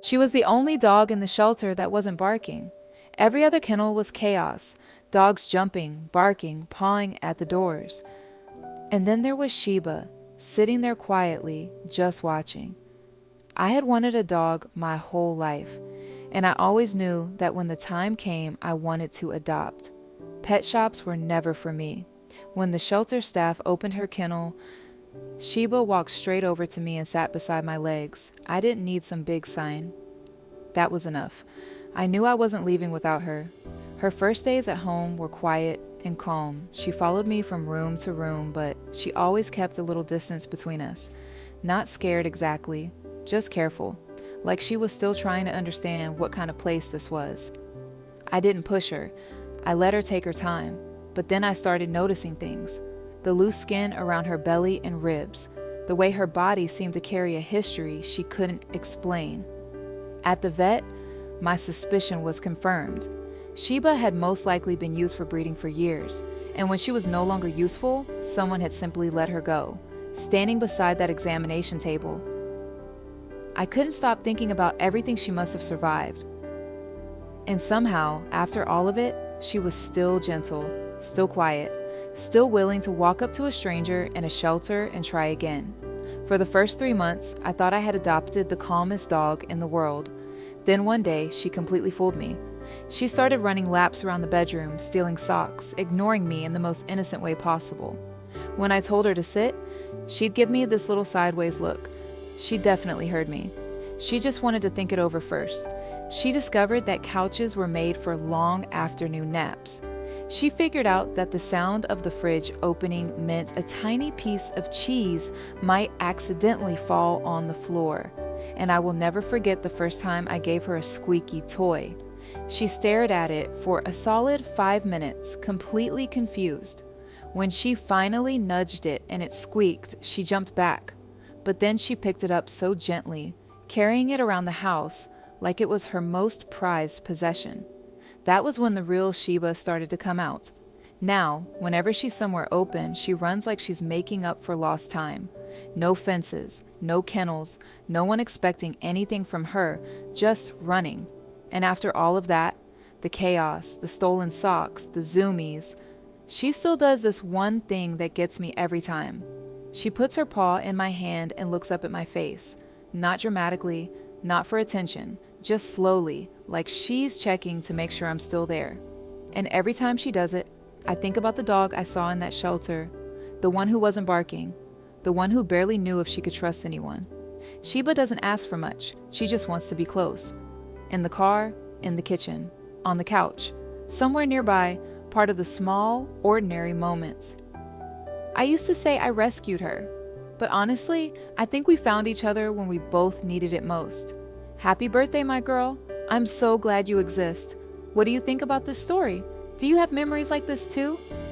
She was the only dog in the shelter that wasn't barking. Every other kennel was chaos, dogs jumping, barking, pawing at the doors. And then there was Sheba, sitting there quietly, just watching. I had wanted a dog my whole life, and I always knew that when the time came, I wanted to adopt. Pet shops were never for me. When the shelter staff opened her kennel, Sheba walked straight over to me and sat beside my legs. I didn't need some big sign. That was enough. I knew I wasn't leaving without her. Her first days at home were quiet and calm. She followed me from room to room, but she always kept a little distance between us. Not scared exactly, just careful, like she was still trying to understand what kind of place this was. I didn't push her. I let her take her time, but then I started noticing things. The loose skin around her belly and ribs, the way her body seemed to carry a history she couldn't explain. At the vet, my suspicion was confirmed. Sheba had most likely been used for breeding for years, and when she was no longer useful, someone had simply let her go, standing beside that examination table. I couldn't stop thinking about everything she must have survived. And somehow, after all of it, she was still gentle, still quiet, still willing to walk up to a stranger in a shelter and try again. For the first 3 months, I thought I had adopted the calmest dog in the world. Then one day, she completely fooled me. She started running laps around the bedroom, stealing socks, ignoring me in the most innocent way possible. When I told her to sit, she'd give me this little sideways look. She definitely heard me. She just wanted to think it over first. She discovered that couches were made for long afternoon naps. She figured out that the sound of the fridge opening meant a tiny piece of cheese might accidentally fall on the floor. And I will never forget the first time I gave her a squeaky toy. She stared at it for a solid 5 minutes, completely confused. When she finally nudged it and it squeaked, she jumped back. But then she picked it up so gently, carrying it around the house like it was her most prized possession. That was when the real Sheba started to come out. Now, whenever she's somewhere open, she runs like she's making up for lost time. No fences, no kennels, no one expecting anything from her, just running. And after all of that, the chaos, the stolen socks, the zoomies, she still does this one thing that gets me every time. She puts her paw in my hand and looks up at my face. Not dramatically, not for attention, just slowly, like she's checking to make sure I'm still there. And every time she does it, I think about the dog I saw in that shelter, the one who wasn't barking, the one who barely knew if she could trust anyone. Sheba doesn't ask for much, she just wants to be close. In the car, in the kitchen, on the couch, somewhere nearby, part of the small, ordinary moments. I used to say I rescued her, but honestly, I think we found each other when we both needed it most. Happy birthday, my girl. I'm so glad you exist. What do you think about this story? Do you have memories like this too?